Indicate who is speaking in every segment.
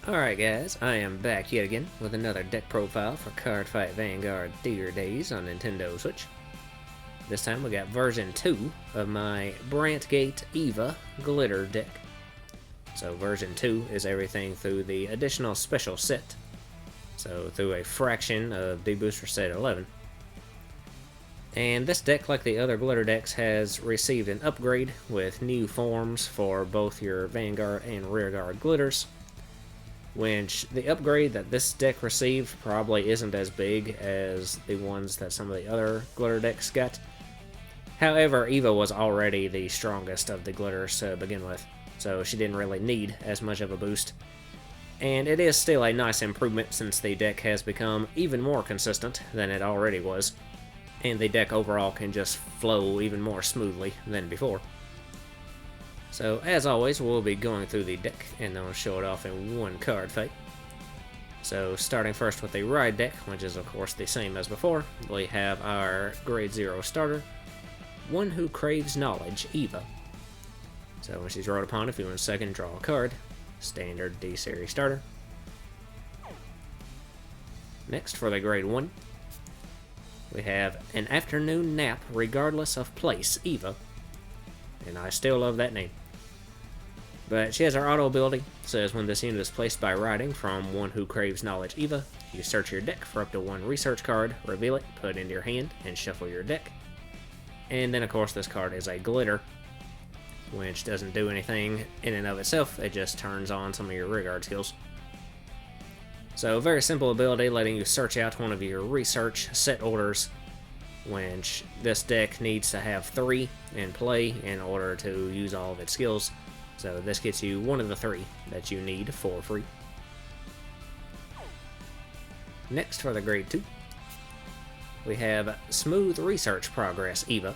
Speaker 1: Alright guys, I am back yet again with another deck profile for Cardfight Vanguard Deer Days on Nintendo Switch. This time we got version 2 of my Brandt Gate Eva glitter deck. So version 2 is everything through the additional special set. So through a fraction of the booster set 11. And this deck, like the other glitter decks, has received an upgrade with new forms for both your Vanguard and Rearguard glitters. Which the upgrade that this deck received probably isn't as big as the ones that some of the other glitter decks got. However, Eva was already the strongest of the glitters to begin with, so she didn't really need as much of a boost. And it is still a nice improvement since the deck has become even more consistent than it already was, and the deck overall can just flow even more smoothly than before. So, as always, we'll be going through the deck, and then we'll show it off in one card fight. So, starting first with the ride deck, which is of course the same as before, we have our Grade 0 starter, One Who Craves Knowledge, Eva. So, when she's rolled upon, if you want a second, draw a card. Standard D-Series starter. Next, for the Grade 1, we have An Afternoon Nap Regardless of Place, Eva. And I still love that name. But she has her auto ability. Says when this unit is placed by riding from One Who Craves Knowledge Eva, you search your deck for up to one research card, reveal it, put it into your hand, and shuffle your deck. And then of course this card is a glitter, which doesn't do anything in and of itself, it just turns on some of your rearguard skills. So very simple ability, letting you search out one of your research set orders, which this deck needs to have 3 in play in order to use all of its skills. So this gets you one of the 3 that you need for free. Next, for the Grade 2, we have Smooth Research Progress, Eva.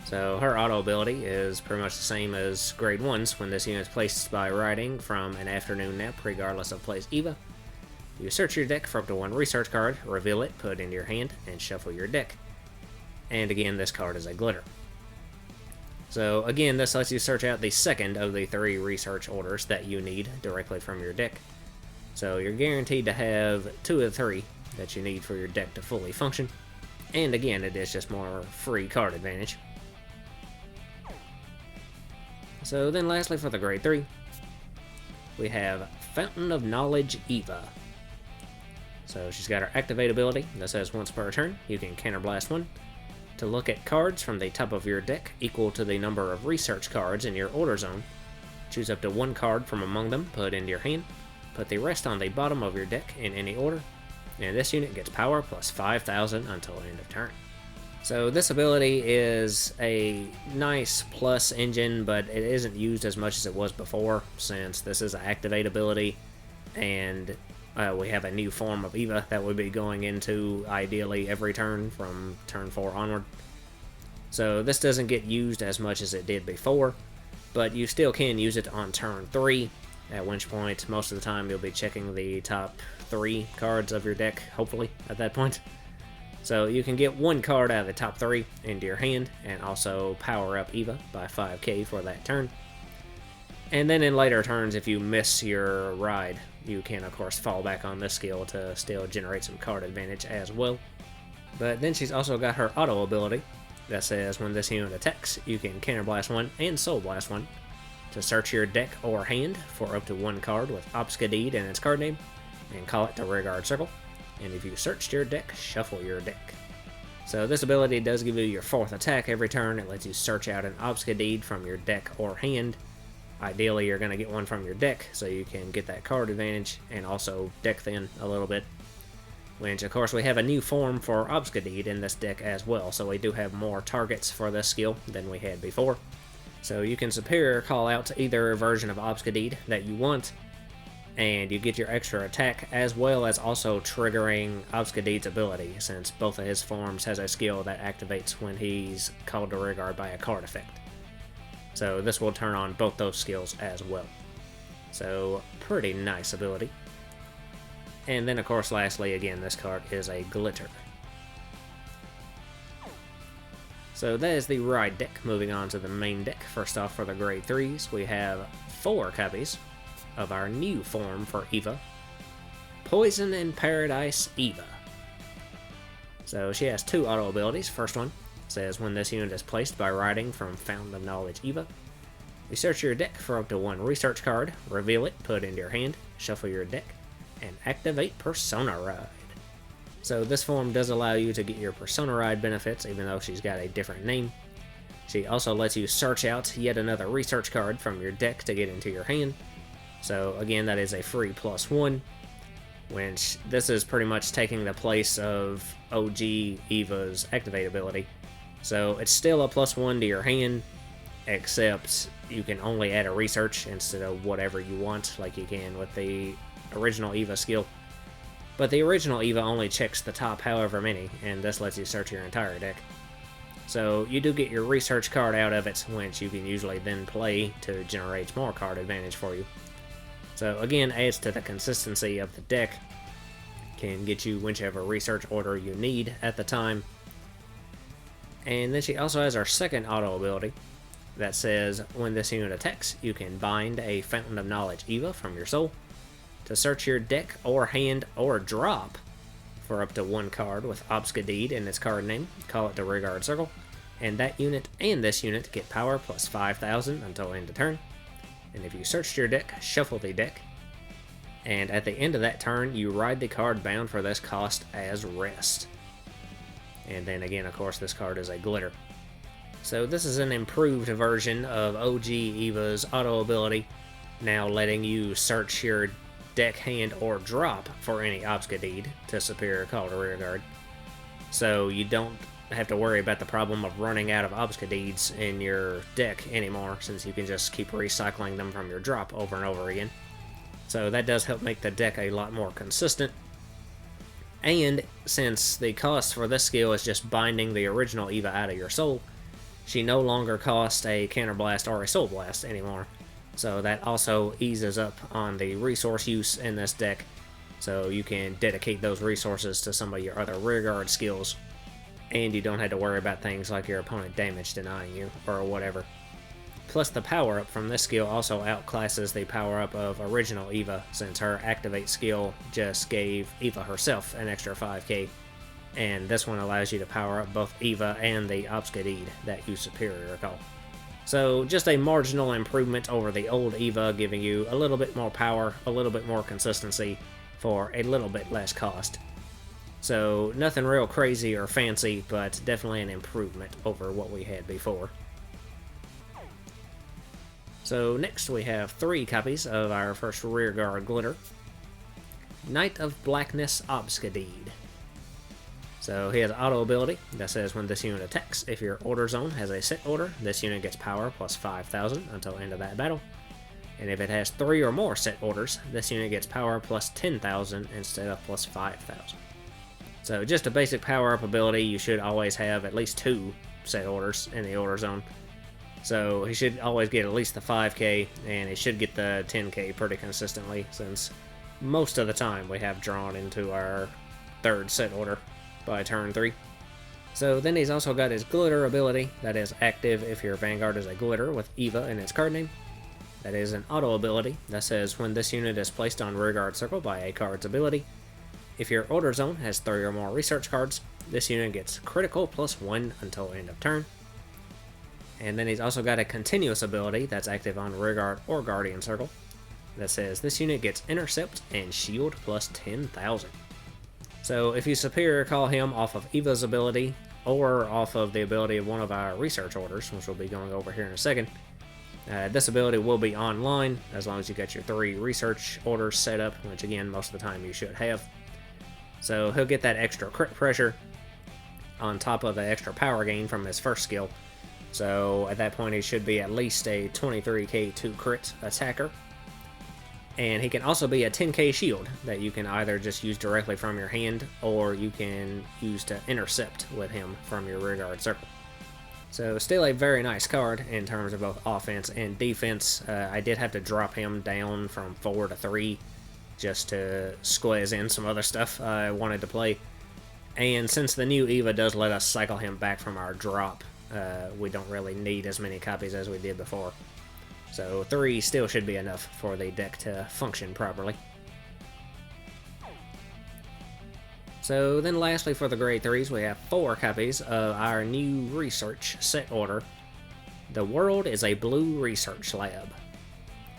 Speaker 1: So her auto ability is pretty much the same as Grade 1's when this unit is placed by riding from An Afternoon Nap regardless of place, Eva. You search your deck for up to one research card, reveal it, put it into your hand, and shuffle your deck. And again, this card is a glitter. So again, this lets you search out the second of the 3 research orders that you need directly from your deck. So you're guaranteed to have 2 of the 3 that you need for your deck to fully function. And again, it is just more free card advantage. So then lastly, for the Grade 3, we have Fountain of Knowledge, Eva. So she's got her activate ability that says once per turn, you can counterblast 1 to look at cards from the top of your deck equal to the number of research cards in your order zone. Choose up to 1 card from among them, put it into your hand, put the rest on the bottom of your deck in any order, and this unit gets power plus 5,000 until end of turn. So this ability is a nice plus engine, but it isn't used as much as it was before, since this is an activate ability, and we have a new form of Eva that would be going into ideally every turn from turn 4 onward. So this doesn't get used as much as it did before, but you still can use it on turn 3, at which point most of the time you'll be checking the top 3 cards of your deck, hopefully, at that point. So you can get 1 card out of the top 3 into your hand, and also power up Eva by 5k for that turn. And then in later turns, if you miss your ride, you can of course fall back on this skill to still generate some card advantage as well. But then she's also got her auto ability that says when this unit attacks, you can counterblast 1 and soul blast 1 to search your deck or hand for up to 1 card with Obscudeid in its card name, and call it to rearguard circle. And if you searched your deck, shuffle your deck. So this ability does give you your 4th attack every turn. It lets you search out an Obscudeid from your deck or hand. Ideally, you're going to get one from your deck, so you can get that card advantage, and also deck thin a little bit. Which, of course, we have a new form for Obscudeid in this deck as well, so we do have more targets for this skill than we had before. So you can superior call out to either version of Obscudeid that you want, and you get your extra attack, as well as also triggering Obscudeid's ability, since both of his forms has a skill that activates when he's called to rearguard by a card effect. So this will turn on both those skills as well. So pretty nice ability. And then of course lastly, again, this card is a glitter. So that is the ride deck. Moving on to the main deck. First off, for the Grade 3s, we have 4 copies of our new form for Eva, Poison in Paradise Eva. So she has 2 auto abilities. First one says when this unit is placed by riding from Fountain of Knowledge Eva, you search your deck for up to 1 research card, reveal it, put it into your hand, shuffle your deck, and activate Persona Ride. So this form does allow you to get your Persona Ride benefits, even though she's got a different name. She also lets you search out yet another research card from your deck to get into your hand. So again, that is a free +1, which this is pretty much taking the place of OG Eva's activate ability. So it's still a +1 to your hand, except you can only add a research instead of whatever you want, like you can with the original Eva skill. But the original Eva only checks the top however many, and this lets you search your entire deck. So you do get your research card out of it, which you can usually then play to generate more card advantage for you. So again, adds to the consistency of the deck, can get you whichever research order you need at the time. And then she also has our second auto ability that says when this unit attacks, you can bind a Fountain of Knowledge Eva from your soul to search your deck or hand or drop for up to 1 card with Obscudeid in its card name, call it the Rearguard Circle, and that unit and this unit get power plus 5,000 until end of turn. And if you searched your deck, shuffle the deck, and at the end of that turn, you ride the card bound for this cost as rest. And then again, of course, this card is a glitter. So this is an improved version of OG Eva's auto ability, now letting you search your deck, hand, or drop for any Obscudeid to Superior Call to Rearguard. So you don't have to worry about the problem of running out of Obscudeids in your deck anymore, since you can just keep recycling them from your drop over and over again. So that does help make the deck a lot more consistent. And since the cost for this skill is just binding the original Eva out of your soul, she no longer costs a Counterblast or a Soul Blast anymore. So that also eases up on the resource use in this deck, so you can dedicate those resources to some of your other rearguard skills, and you don't have to worry about things like your opponent damage denying you, or whatever. Plus the power-up from this skill also outclasses the power-up of original Eva, since her activate skill just gave Eva herself an extra 5k, and this one allows you to power up both Eva and the Obscudeid that you Superior Call. So just a marginal improvement over the old Eva, giving you a little bit more power, a little bit more consistency, for a little bit less cost. So nothing real crazy or fancy, but definitely an improvement over what we had before. So next we have 3 copies of our first rearguard glitter. Knight of Blackness Obscudeid. So he has auto ability that says when this unit attacks, if your order zone has a set order, this unit gets power plus 5,000 until end of that battle. And if it has 3 or more set orders, this unit gets power plus 10,000 instead of plus 5,000. So just a basic power-up ability, you should always have at least 2 set orders in the order zone. So he should always get at least the 5k, and he should get the 10k pretty consistently, since most of the time we have drawn into our 3rd set order by turn 3. So then he's also got his glitter ability that is active if your Vanguard is a glitter with Eva in its card name. That is an auto ability that says when this unit is placed on Rearguard Circle by a card's ability, if your order zone has 3 or more research cards, this unit gets critical plus 1 until end of turn. And then he's also got a continuous ability that's active on Rearguard or Guardian Circle that says this unit gets intercept and shield plus 10,000. So if you Superior Call him off of Eva's ability, or off of the ability of one of our research orders, which we'll be going over here in a second, this ability will be online, as long as you got your 3 research orders set up, which again, most of the time you should have. So he'll get that extra crit pressure, on top of the extra power gain from his first skill. So at that point he should be at least a 23k 2 crit attacker. And he can also be a 10k shield that you can either just use directly from your hand, or you can use to intercept with him from your rearguard circle. So still a very nice card in terms of both offense and defense. I did have to drop him down from 4 to 3 just to squeeze in some other stuff I wanted to play. And since the new Eva does let us cycle him back from our drop, we don't really need as many copies as we did before. So 3 still should be enough for the deck to function properly. So then lastly for the grade 3s, we have 4 copies of our new research set order. The world is a blue research lab.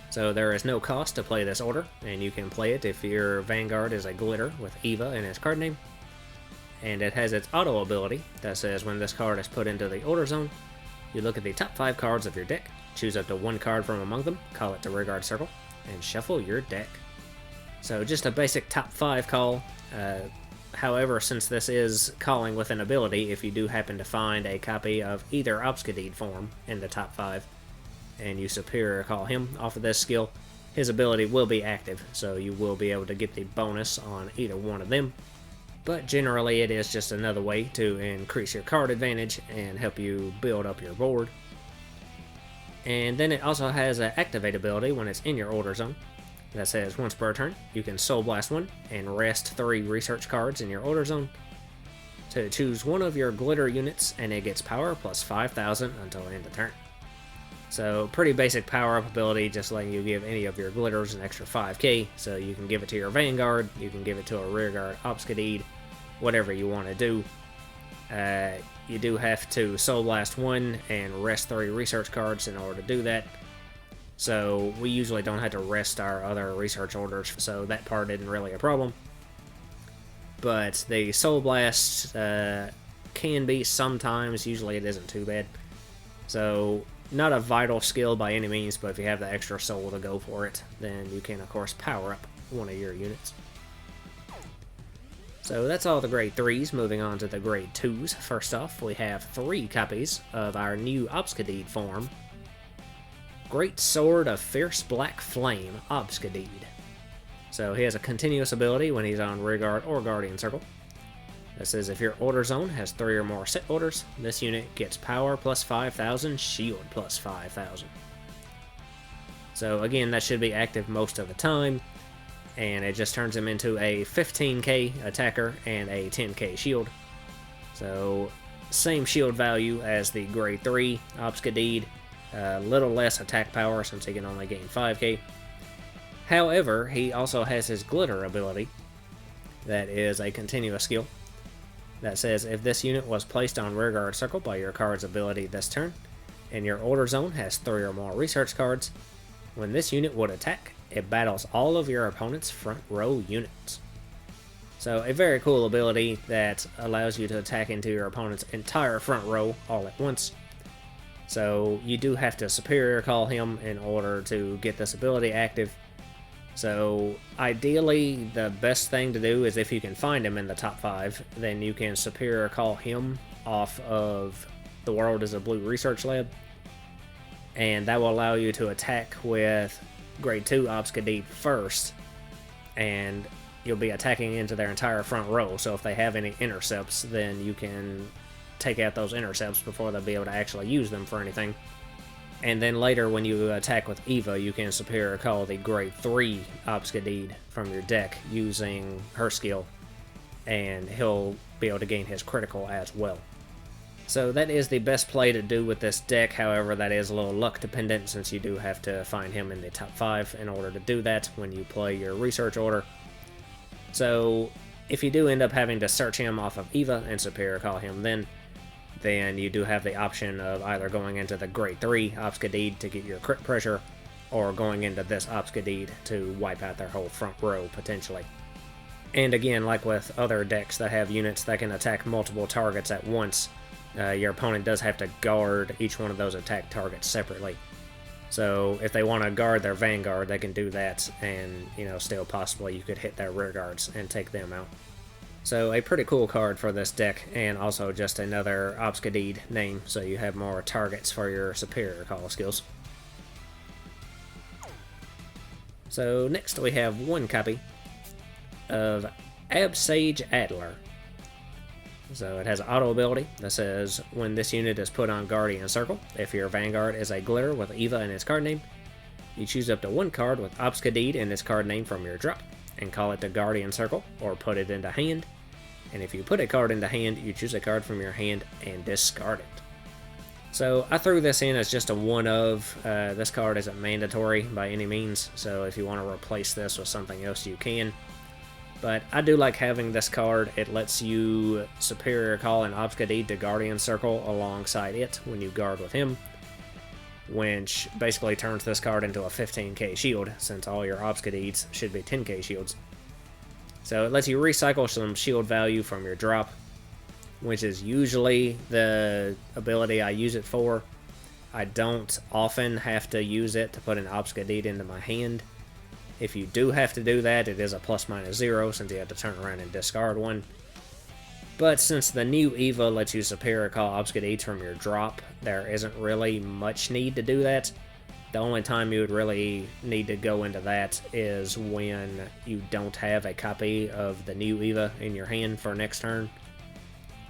Speaker 1: So there is no cost to play this order, and you can play it if your Vanguard is a glitter with Eva in its card name. And it has its auto ability that says when this card is put into the order zone, you look at the top 5 cards of your deck, choose up to 1 card from among them, call it to rearguard circle, and shuffle your deck. So just a basic top 5 call. However, since this is calling with an ability, if you do happen to find a copy of either Obscudeid form in the top 5, and you superior call him off of this skill, his ability will be active, so you will be able to get the bonus on either one of them. But generally it is just another way to increase your card advantage and help you build up your board. And then it also has an activate ability when it's in your order zone that says once per turn you can Soul Blast 1 and rest 3 research cards in your order zone to choose one of your glitter units, and it gets power plus 5,000 until the end of turn. So pretty basic power up ability, just letting you give any of your glitters an extra 5k, so you can give it to your Vanguard, you can give it to a rearguard Obscudeid, whatever you want to do. You do have to Soul Blast 1 and rest 3 research cards in order to do that. So we usually don't have to rest our other research orders, so that part isn't really a problem. But the Soul Blast can be sometimes, usually it isn't too bad. So not a vital skill by any means, but if you have the extra soul to go for it, then you can of course power up one of your units. So that's all the grade 3s. Moving on to the grade 2s. First off, we have 3 copies of our new Obscudeid form. Great Sword of Fierce Black Flame, Obscudeid. So he has a continuous ability when he's on rearguard or guardian circle. That says if your order zone has 3 or more set orders, this unit gets power plus 5,000, shield plus 5,000. So again, that should be active most of the time, and it just turns him into a 15k attacker and a 10k shield. So same shield value as the grade 3 Obscudeid, a little less attack power since he can only gain 5k. However, he also has his glitter ability that is a continuous skill that says if this unit was placed on rearguard circle by your card's ability this turn, and your order zone has 3 or more research cards, when this unit would attack, it battles all of your opponent's front row units. So a very cool ability that allows you to attack into your opponent's entire front row all at once. So you do have to superior call him in order to get this ability active. So ideally the best thing to do is if you can find him in the top 5, then you can superior call him off of the world as a blue research lab, and that will allow you to attack with grade 2 Obscudeid first, and you'll be attacking into their entire front row. So if they have any intercepts, then you can take out those intercepts before they'll be able to actually use them for anything. And then later when you attack with Eva, you can superior call the grade 3 Obscudeid from your deck using her skill, and he'll be able to gain his critical as well. So that is the best play to do with this deck. However, that is a little luck dependent, since you do have to find him in the top 5 in order to do that when you play your research order. So if you do end up having to search him off of Eva and superior call him then you do have the option of either going into the grade 3 Obscudeid to get your crit pressure, or going into this Obscudeid to wipe out their whole front row potentially. And again, like with other decks that have units that can attack multiple targets at once, your opponent does have to guard each one of those attack targets separately. So if they want to guard their Vanguard, they can do that, and still possibly you could hit their rear guards and take them out. So a pretty cool card for this deck, and also just another Obscudeid name, so you have more targets for your superior call skills. So next we have 1 copy of Absage Adler. So it has an auto ability that says when this unit is put on Guardian Circle, if your Vanguard is a glitter with Eva in its card name, you choose up to 1 card with Obscudeid in its card name from your drop, and call it to Guardian Circle, or put it into hand. And if you put a card into hand, you choose a card from your hand and discard it. So I threw this in as just a one of. This card isn't mandatory by any means, so if you want to replace this with something else, you can. But I do like having this card. It lets you Superior Call an Obscudeid to Guardian Circle alongside it when you guard with him, which basically turns this card into a 15k shield, since all your Obscudeids should be 10k shields. So it lets you recycle some shield value from your drop, which is usually the ability I use it for. I don't often have to use it to put an Obscudeid into my hand. If you do have to do that, it is a ±0 since you have to turn around and discard one. But since the new Eva lets you Superior Call Obscudeids from your drop, there isn't really much need to do that. The only time you would really need to go into that is when you don't have a copy of the new Eva in your hand for next turn,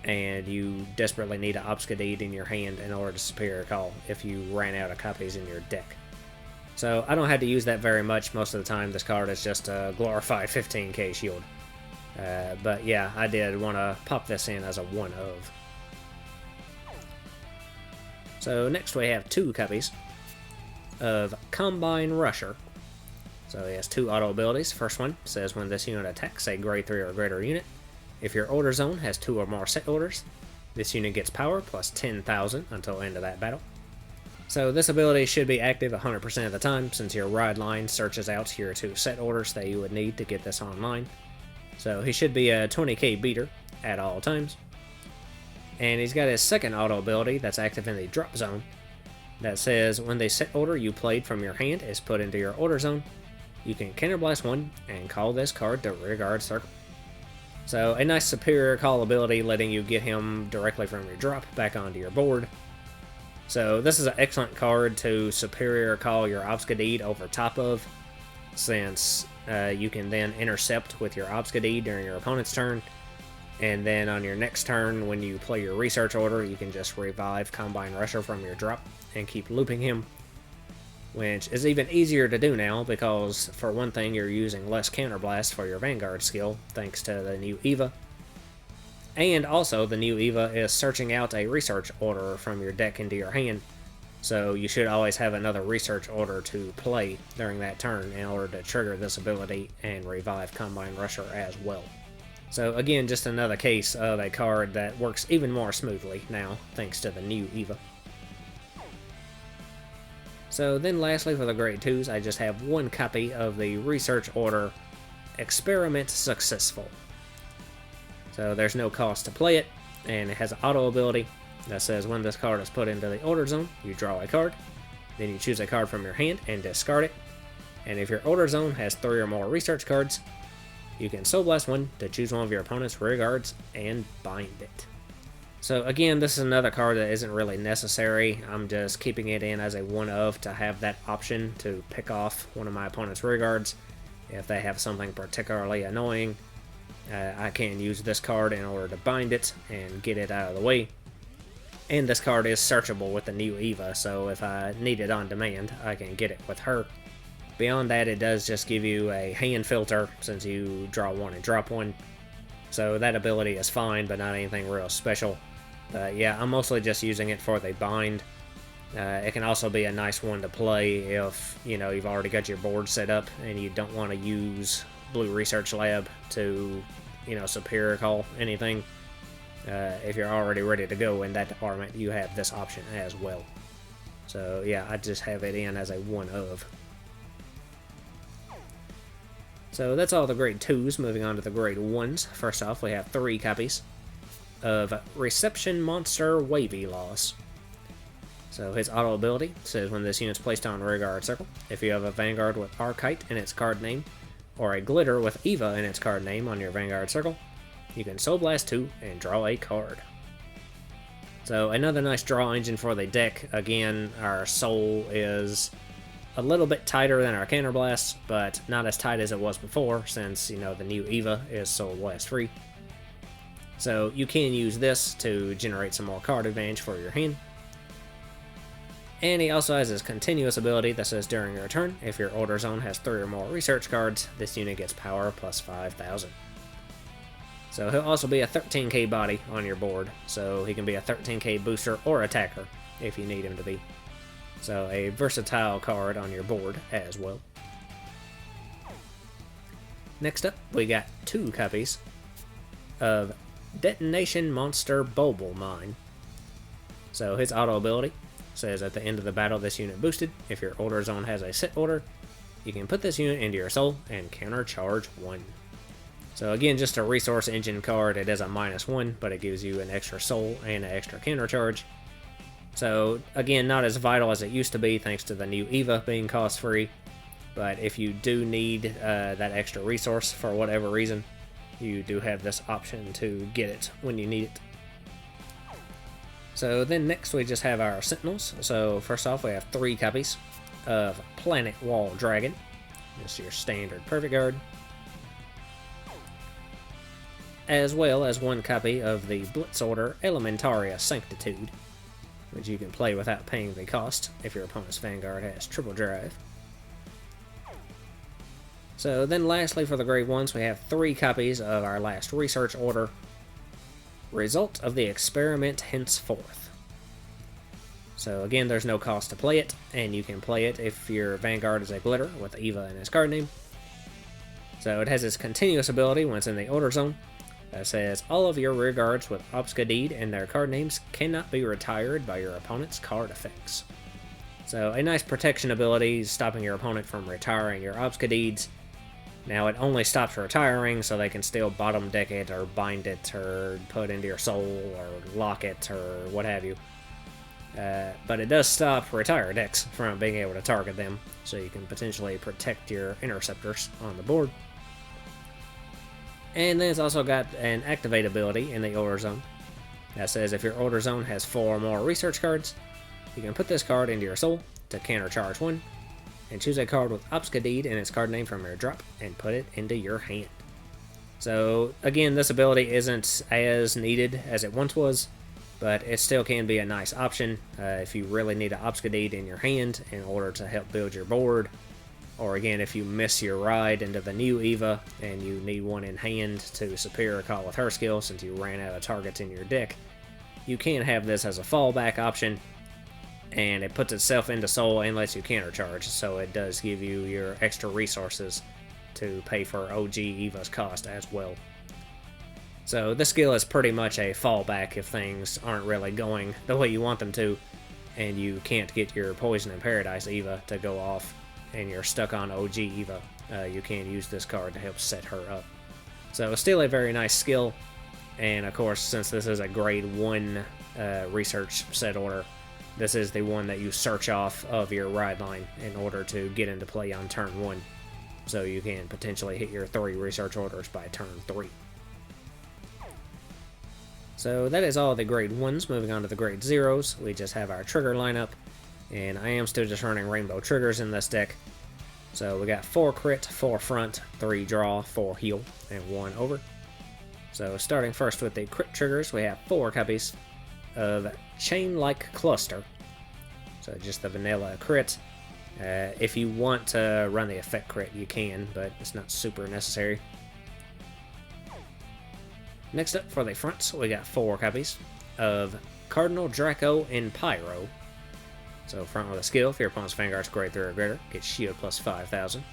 Speaker 1: and you desperately need an Obscudeid in your hand in order to Superior Call if you ran out of copies in your deck. So I don't have to use that very much. Most of the time this card is just a glorified 15k shield. But yeah, I did want to pop this in as a one of. So next we have two copies of Combine Rusher. So he has two auto abilities. First one says when this unit attacks a grade 3 or greater unit, if your order zone has 2 or more set orders, this unit gets power plus 10,000 until end of that battle. So this ability should be active 100% of the time, since your ride line searches out your 2 set orders that you would need to get this online. So he should be a 20k beater at all times. And he's got his second auto ability that's active in the drop zone, that says when the set order you played from your hand is put into your order zone, you can counterblast one and call this card to rearguard circle. So a nice Superior Call ability, letting you get him directly from your drop back onto your board. So this is an excellent card to Superior Call your Obscudeid over top of, since you can then intercept with your Obscudeid during your opponent's turn, and then on your next turn when you play your research order, you can just revive Combine Rusher from your drop and keep looping him, which is even easier to do now because for one thing you're using less counterblast for your Vanguard skill thanks to the new Eva. And also, the new Eva is searching out a research order from your deck into your hand, so you should always have another research order to play during that turn in order to trigger this ability and revive Combine Rusher as well. So again, just another case of a card that works even more smoothly now, thanks to the new Eva. So then lastly for the grade 2s, I just have one copy of the research order Experiment Successful. So there's no cost to play it, and it has an auto ability that says when this card is put into the order zone, you draw a card, then you choose a card from your hand and discard it, and if your order zone has 3 or more research cards, you can Soul Blast one to choose one of your opponent's rear guards and bind it. So again, this is another card that isn't really necessary. I'm just keeping it in as a one of to have that option to pick off one of my opponent's rear guards if they have something particularly annoying. I can use this card in order to bind it and get it out of the way. And this card is searchable with the new Eva, so if I need it on demand, I can get it with her. Beyond that, it does just give you a hand filter since you draw one and drop one. So that ability is fine, but not anything real special. Yeah, I'm mostly just using it for the bind. It can also be a nice one to play if, you know, you've already got your board set up and you don't want to use Blue Research Lab to, you know, Superior Call anything. If you're already ready to go in that department, you have this option as well. So yeah, I just have it in as a one of. So that's all the grade 2s. Moving on to the grade 1s. First off, we have 3 copies of Reception Monster Wavy Loss. So his auto ability says when this unit's placed on rearguard circle, if you have a Vanguard with Archite in its card name, or a Glitter with Eva in its card name on your Vanguard circle, you can Soul Blast 2 and draw a card. So another nice draw engine for the deck. Again, our Soul is a little bit tighter than our Counterblast, but not as tight as it was before, since, you know, the new Eva is Soul Blast free. So you can use this to generate some more card advantage for your hand. And he also has his continuous ability that says during your turn, if your order zone has 3 or more research cards, this unit gets power plus 5,000. So he'll also be a 13k body on your board, so he can be a 13k booster or attacker, if you need him to be. So a versatile card on your board as well. Next up, we got 2 copies of Detonation Monster Bulbul Mine. So his auto ability says at the end of the battle this unit boosted. If your order zone has a set order, you can put this unit into your soul and countercharge 1. So again, just a resource engine card. It is a -1, but it gives you an extra soul and an extra countercharge. So again, not as vital as it used to be thanks to the new Eva being cost free. But if you do need that extra resource for whatever reason, you do have this option to get it when you need it. So then next we just have our Sentinels. So first off we have 3 copies of Planet Wall Dragon. This is your standard Perfect Guard. As well as 1 copy of the Blitz Order Elementaria Sanctitude, which you can play without paying the cost if your opponent's Vanguard has triple drive. So then lastly for the grade 1s we have 3 copies of our last research order, Result of the Experiment Henceforth. So again, there's no cost to play it, and you can play it if your Vanguard is a glitter with Eva in its card name. So it has its continuous ability when it's in the order zone. That says all of your rear guards with Obscudeid and their card names cannot be retired by your opponent's card effects. So a nice protection ability, stopping your opponent from retiring your Obscudeids. Now it only stops retiring, so they can still bottom deck it or bind it or put into your soul or lock it or what have you. But it does stop retire decks from being able to target them, so you can potentially protect your interceptors on the board. And then it's also got an activate ability in the order zone. That says if your order zone has 4 or more research cards, you can put this card into your soul to countercharge 1, and choose a card with Obscudeid in its card name from your drop and put it into your hand. So again, this ability isn't as needed as it once was, but it still can be a nice option if you really need an Obscudeid in your hand in order to help build your board. Or again, if you miss your ride into the new Eva and you need one in hand to Superior Call with her skill since you ran out of targets in your deck, you can have this as a fallback option, and it puts itself into soul and lets you countercharge, so it does give you your extra resources to pay for OG Eva's cost as well. So this skill is pretty much a fallback if things aren't really going the way you want them to, and you can't get your Poison and Paradise Eva to go off, and you're stuck on OG Eva. You can use this card to help set her up. So still a very nice skill, and of course, since this is a grade 1 research set order, this is the one that you search off of your ride line in order to get into play on turn 1. So you can potentially hit your 3 research orders by turn 3. So that is all the grade 1s. Moving on to the grade 0s, we just have our trigger lineup. And I am still just running rainbow triggers in this deck. So we got 4 crit, 4 front, 3 draw, 4 heal, and 1 over. So starting first with the crit triggers, we have 4 copies of Chain-like Cluster. So just the vanilla crit. If you want to run the effect crit, you can, but it's not super necessary. Next up for the fronts, we got 4 copies of Cardinal Draco and Pyro. So front with a skill, if your opponent's Vanguard's grade 3 or greater, get shield plus 5,000.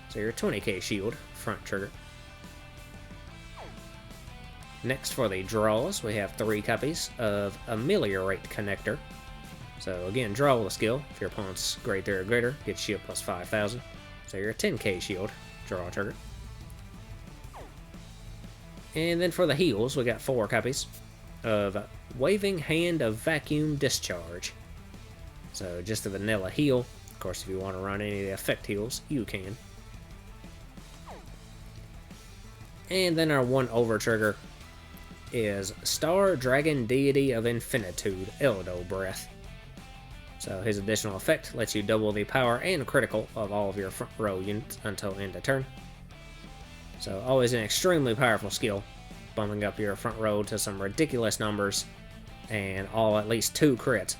Speaker 1: So your 20k shield, front trigger. Next for the draws, we have 3 copies of Ameliorate Connector. So again, draw with a skill, if your opponent's grade 3 or greater, get shield plus 5,000. So your 10k shield, draw trigger. And then for the heals, we got 4 copies of Waving Hand of Vacuum Discharge. So just a vanilla heal. Of course, if you want to run any of the effect heals, you can. And then our 1 over trigger is Star Dragon Deity of Infinitude, Eldo Breath. So his additional effect lets you double the power and critical of all of your front row units until end of turn. So always an extremely powerful skill, bumping up your front row to some ridiculous numbers, and all at least 2 crits.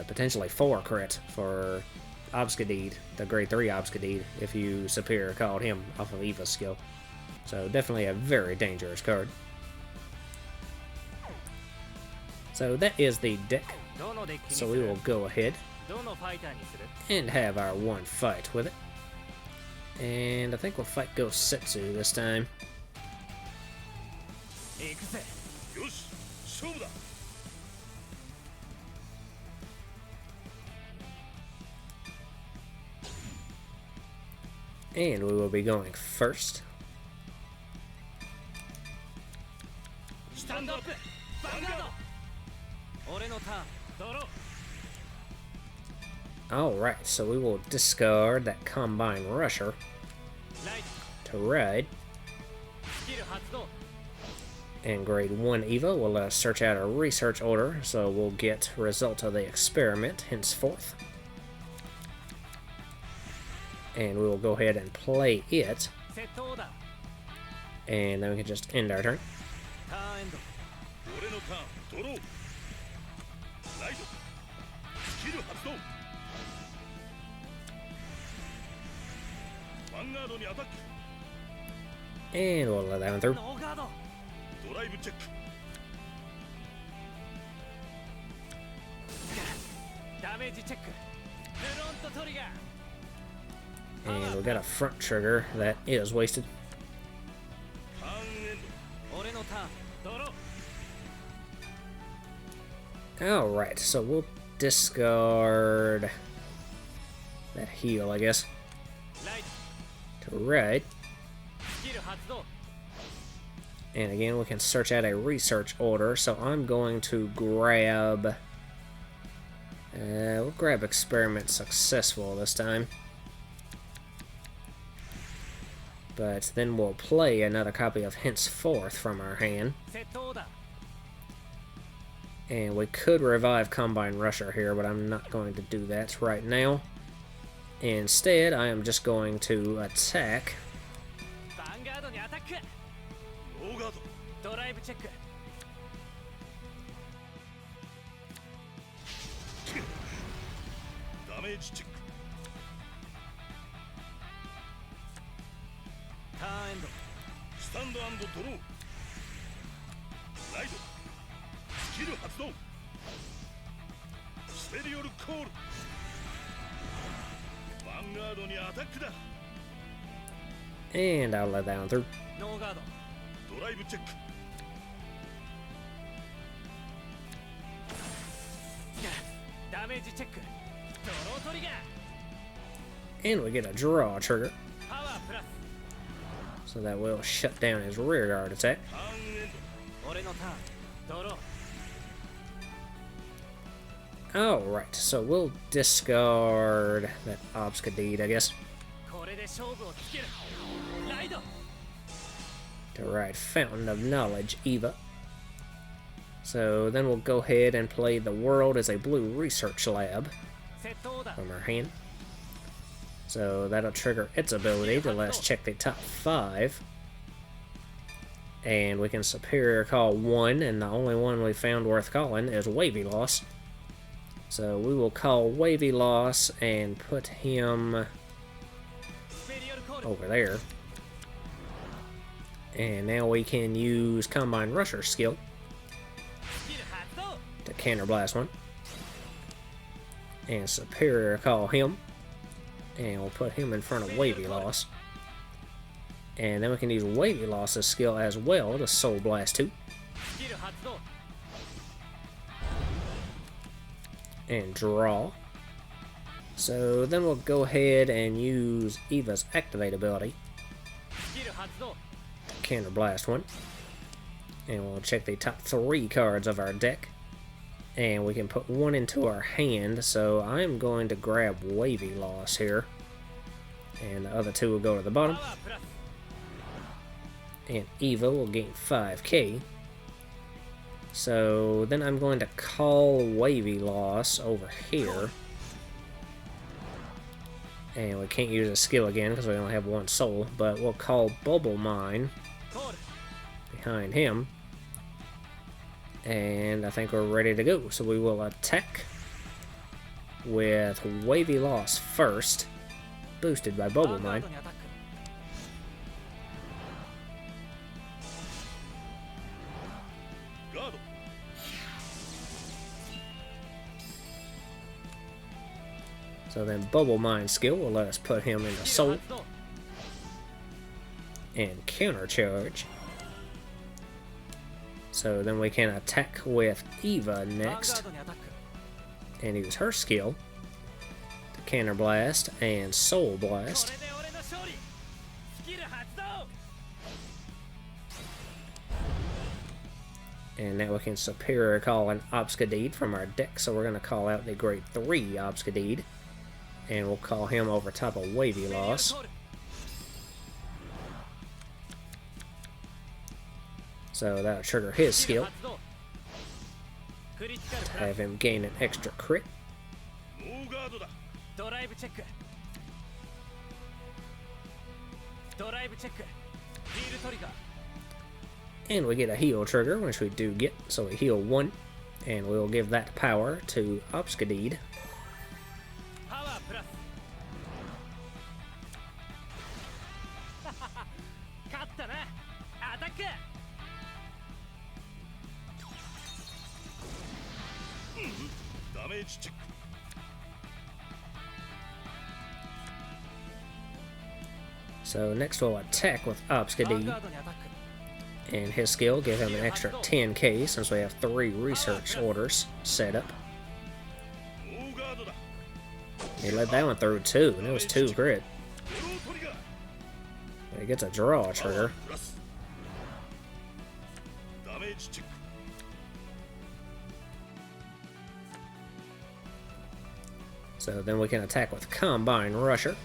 Speaker 1: Potentially 4 crit for Obscudeid, the grade 3 Obscudeid, if you Superior called him off of Eva's skill. So definitely a very dangerous card. So that is the deck. So we will go ahead and have our one fight with it. And I think we'll fight Ghost Setsu this time. And we will be going first.
Speaker 2: Stand up, Vanguard.
Speaker 1: Alright, so we will discard that Combine Rusher to ride. And grade 1 Eva will let us search out a research order, so we'll get result of the experiment henceforth. And we will go ahead and play it. And then we can just end our turn. And we'll let that one through. And we got a front trigger that is wasted. Alright, so we'll discard that heal, I guess, to ride. And again, we can search out a research order, so I'm going to grab... we'll grab Experiment Successful this time. But then we'll play another copy of Henceforth from our hand. And we could revive Combine Rusher here, but I'm not going to do that right now. Instead, I am just going to attack. And I'll let that one through. And we get a draw trigger. So that will shut down his rear guard attack. Alright, so we'll discard that Obscudeid, I guess. To ride Fountain of Knowledge Eva. So then we'll go ahead and play The World as a Blue Research Lab from our hand. So that'll trigger its ability to let us check the top 5. And we can superior call 1, and the only one we found worth calling is Wavy Loss. So we will call Wavy Loss and put him over there. And now we can use Combine Rusher skill to counterblast one. And superior call him. And we'll put him in front of Wavy Loss. And then we can use Wavy Loss's skill as well to Soul Blast 2. And draw. So then we'll go ahead and use Eva's Activate ability to counterblast one. And we'll check the top 3 cards of our deck. And we can put one into our hand, so I'm going to grab Wavy Loss here. And the other 2 will go to the bottom. And Eva will gain 5k. So then I'm going to call Wavy Loss over here. And we can't use a skill again because we only have 1 soul, but we'll call Bubble Mine behind him. And I think we're ready to go. So we will attack with Wavy Loss first, boosted by Bubble Mine. So then Bubble Mine skill will let us put him into Soul. And Counter Charge. So then we can attack with Eva next. And use her skill to Counter Blast and Soul Blast. And now we can Superior Call an Obscudeid from our deck, so we're going to call out the Grade 3 Obscudeid. And we'll call him over top of Wavy Loss. So that'll trigger his skill. Have him gain an extra crit. And we get a heal trigger, which we do get, so we heal 1. And we'll give that power to Obscudeid. So next we'll attack with Obscudeid. And his skill, give him an extra 10k since we have 3 research orders set up. He let that one through too, and it was 2 crit. But he gets a draw trigger. So then we can attack with Combine Rusher.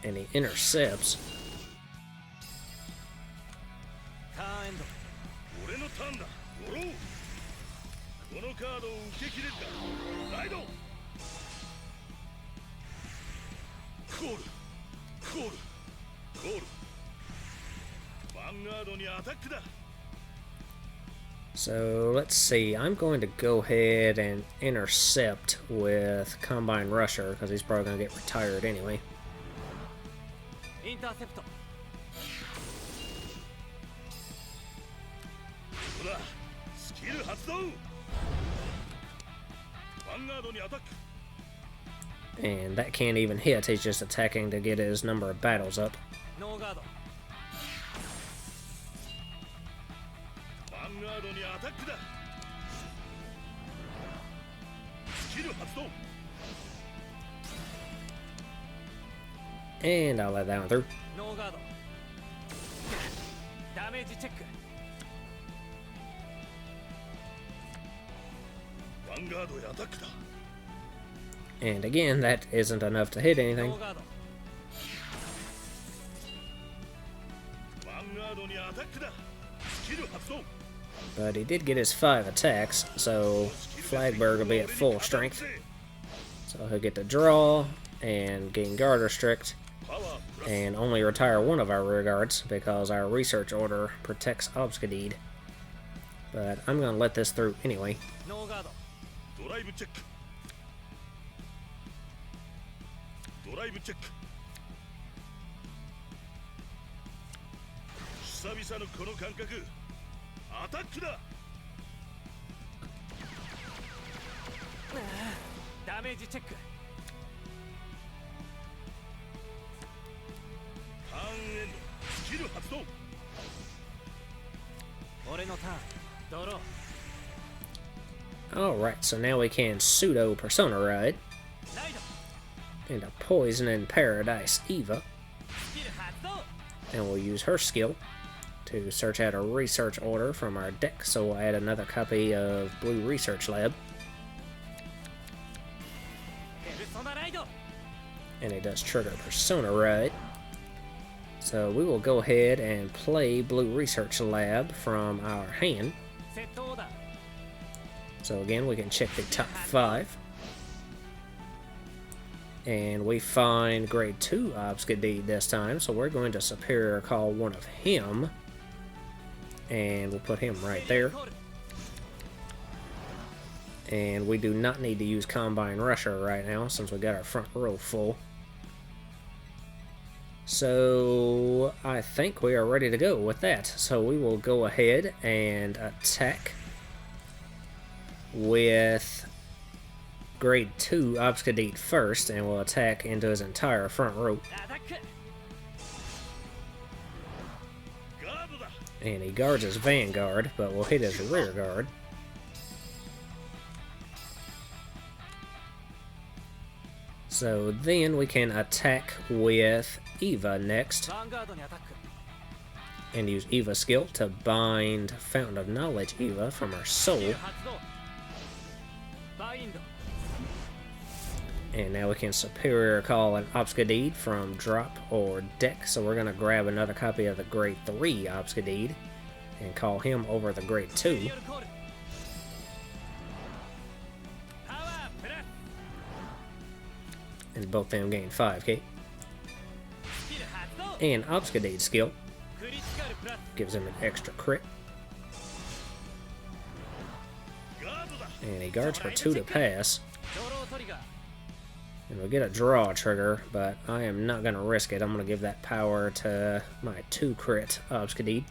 Speaker 1: And he intercepts. So let's see, I'm going to go ahead and intercept with Combine Rusher because he's probably going to get retired anyway. And that can't even hit, he's just attacking to get his number of battles up. And I'll let that one through. And again, that isn't enough to hit anything. But he did get his 5 attacks, so Flagberg will be at full strength. So he'll get to draw and gain guard restrict, and only retire 1 of our rear guards because our research order protects Obscudeid. But I'm going to let this through anyway. Alright, so now we can pseudo Persona Ride into Poison in Paradise Eva. And we'll use her skill to search out a research order from our deck, so we'll add another copy of Blue Research Lab. And it does trigger Persona Ride. So we will go ahead and play Blue Research Lab from our hand. So again, we can check the top 5. And we find Grade 2 Obscudeid this time, so we're going to Superior Call one of him. And we'll put him right there. And we do not need to use Combine Rusher right now, since we got our front row full. So I think we are ready to go with that. So we will go ahead and attack with grade 2 Obscudeid first, and we'll attack into his entire front row. And he guards his Vanguard, but we'll hit his rear guard. So then we can attack with Eva next, and use Eva's skill to bind Fountain of Knowledge Eva from her soul. And now we can Superior Call an Obscudeid from drop or deck, so we're going to grab another copy of the grade 3 Obscudeid and call him over the grade 2. And both of them gain 5k. And Obscudeid's skill gives him an extra crit. And he guards for 2 to pass. And we'll get a draw trigger, but I am not going to risk it. I'm going to give that power to my 2 crit Obscudeid.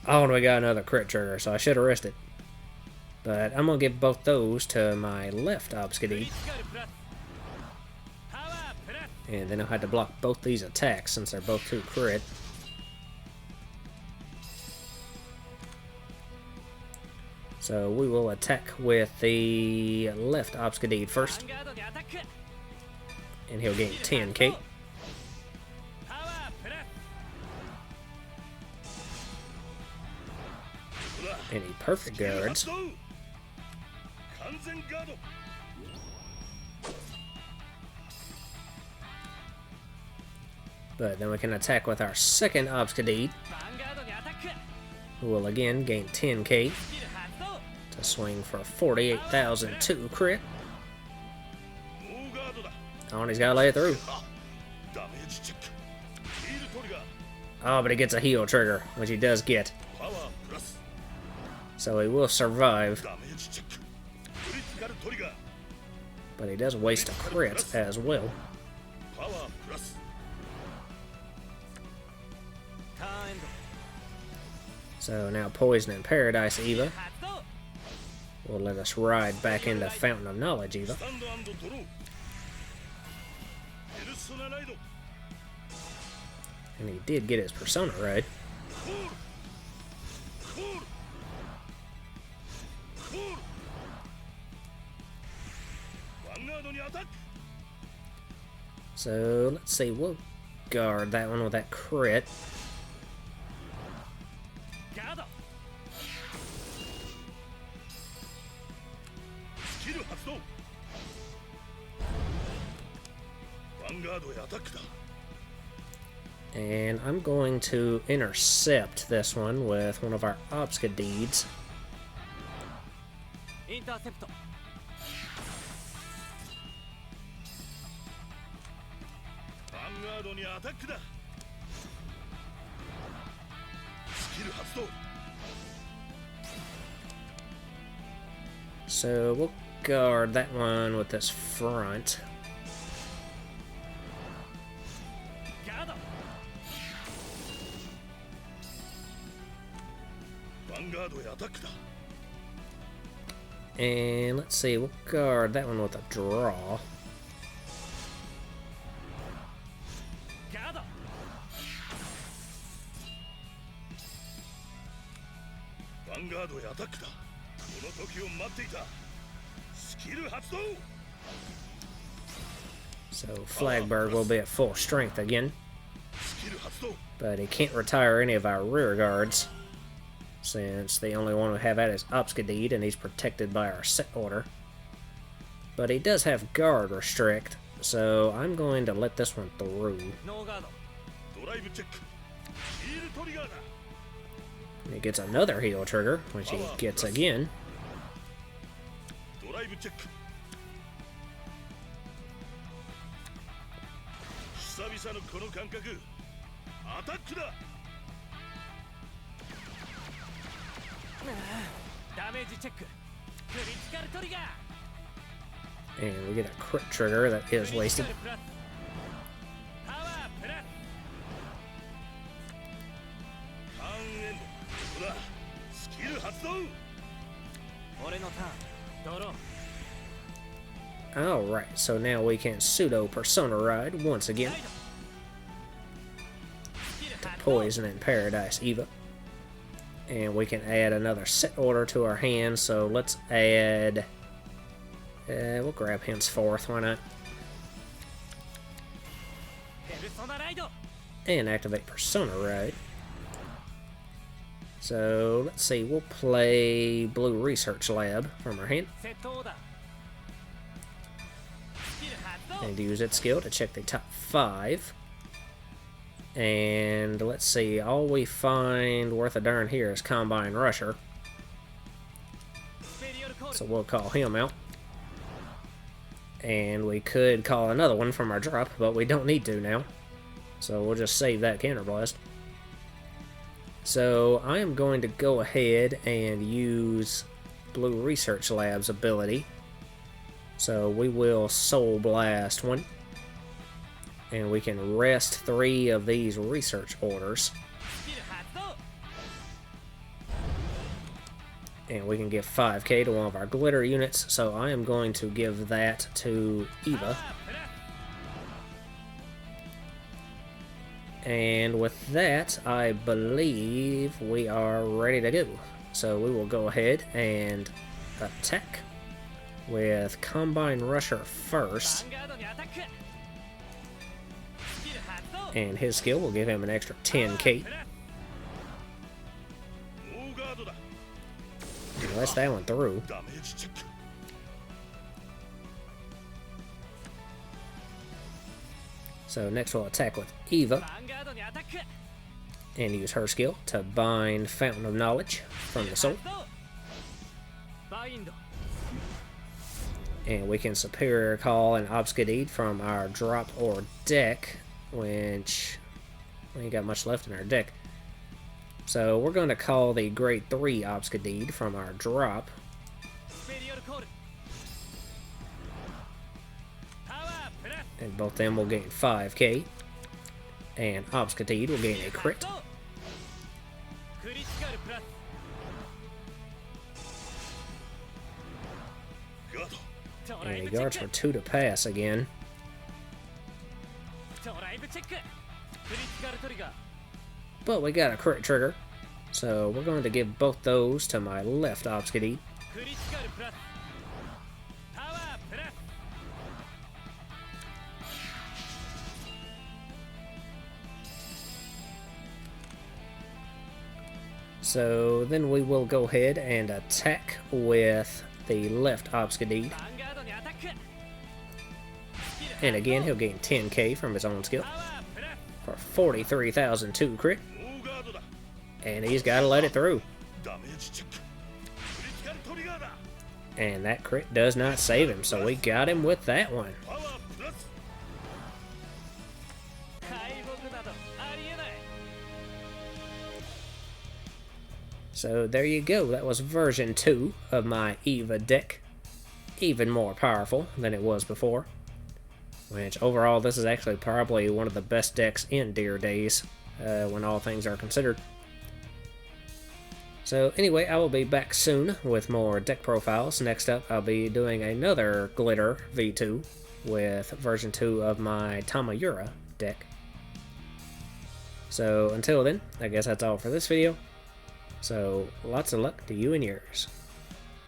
Speaker 1: Oh, and we got another crit trigger, so I should have risked it. But I'm going to give both those to my left Obscudeid. And then I'll have to block both these attacks since they're both 2 crit. So we will attack with the left Obscudeid first. And he'll gain 10k. And he perfect guards. But then we can attack with our second Obscudeid, who will again gain 10k to swing for 48,002 crit. Oh, and he's got to lay it through. Oh, but he gets a heal trigger, which he does get. So he will survive. But he does waste a crit as well. So now Poison in Paradise Eva will let us ride back into Fountain of Knowledge Eva. And he did get his Persona right. So let's see, we'll guard that one with that crit. And I'm going to intercept this one with one of our Obscudeids. So we'll guard that one with this front. And let's see, we'll guard that one with a draw. So Flagberg will be at full strength again, but he can't retire any of our rear guards, since the only one we have at is Obscudeid, and he's protected by our set order. But he does have guard restrict, so I'm going to let this one through. And he gets another heal trigger, which he gets again. And we get a crit trigger that is wasted. Alright, so now we can pseudo persona ride once again to Poison in Paradise Eva. And we can add another set order to our hand, so let's add... we'll grab henceforth, why not? And activate Persona Ride. So, let's see, we'll play Blue Research Lab from our hand. And use its skill to check the top 5. And let's see, all we find worth a darn here is Combine Rusher. So we'll call him out. And we could call another one from our drop, but we don't need to now. So we'll just save that counterblast. So I am going to go ahead and use Blue Research Lab's ability. So we will Soul Blast one. And we can rest 3 of these research orders. And we can give 5k to one of our glitter units, so I am going to give that to Eva. And with that, I believe we are ready to go. So we will go ahead and attack with Combine Rusher first. And his skill will give him an extra 10k. Unless that went through. So next we'll attack with Eva. And use her skill to bind Fountain of Knowledge from the soul. And we can Superior Call an Obscudeid from our drop or deck, which we ain't got much left in our deck. So we're going to call the Grade 3 Obscudeid from our drop. And both them will gain 5k. And Obscudeid will gain a crit. And he guards for 2 to pass again. But we got a crit trigger, so we're going to give both those to my left Obscudeid. So then we will go ahead and attack with the left Obscudeid. And again, he'll gain 10k from his own skill for 43,002 crit. And he's got to let it through. And that crit does not save him, so we got him with that one. So there you go, that was version 2 of my Eva deck. Even more powerful than it was before. Which overall, this is actually probably one of the best decks in Deer Days, when all things are considered. So anyway, I will be back soon with more deck profiles. Next up, I'll be doing another Glitter V2 with version 2 of my Tamayura deck. So until then, I guess that's all for this video. So lots of luck to you and yours.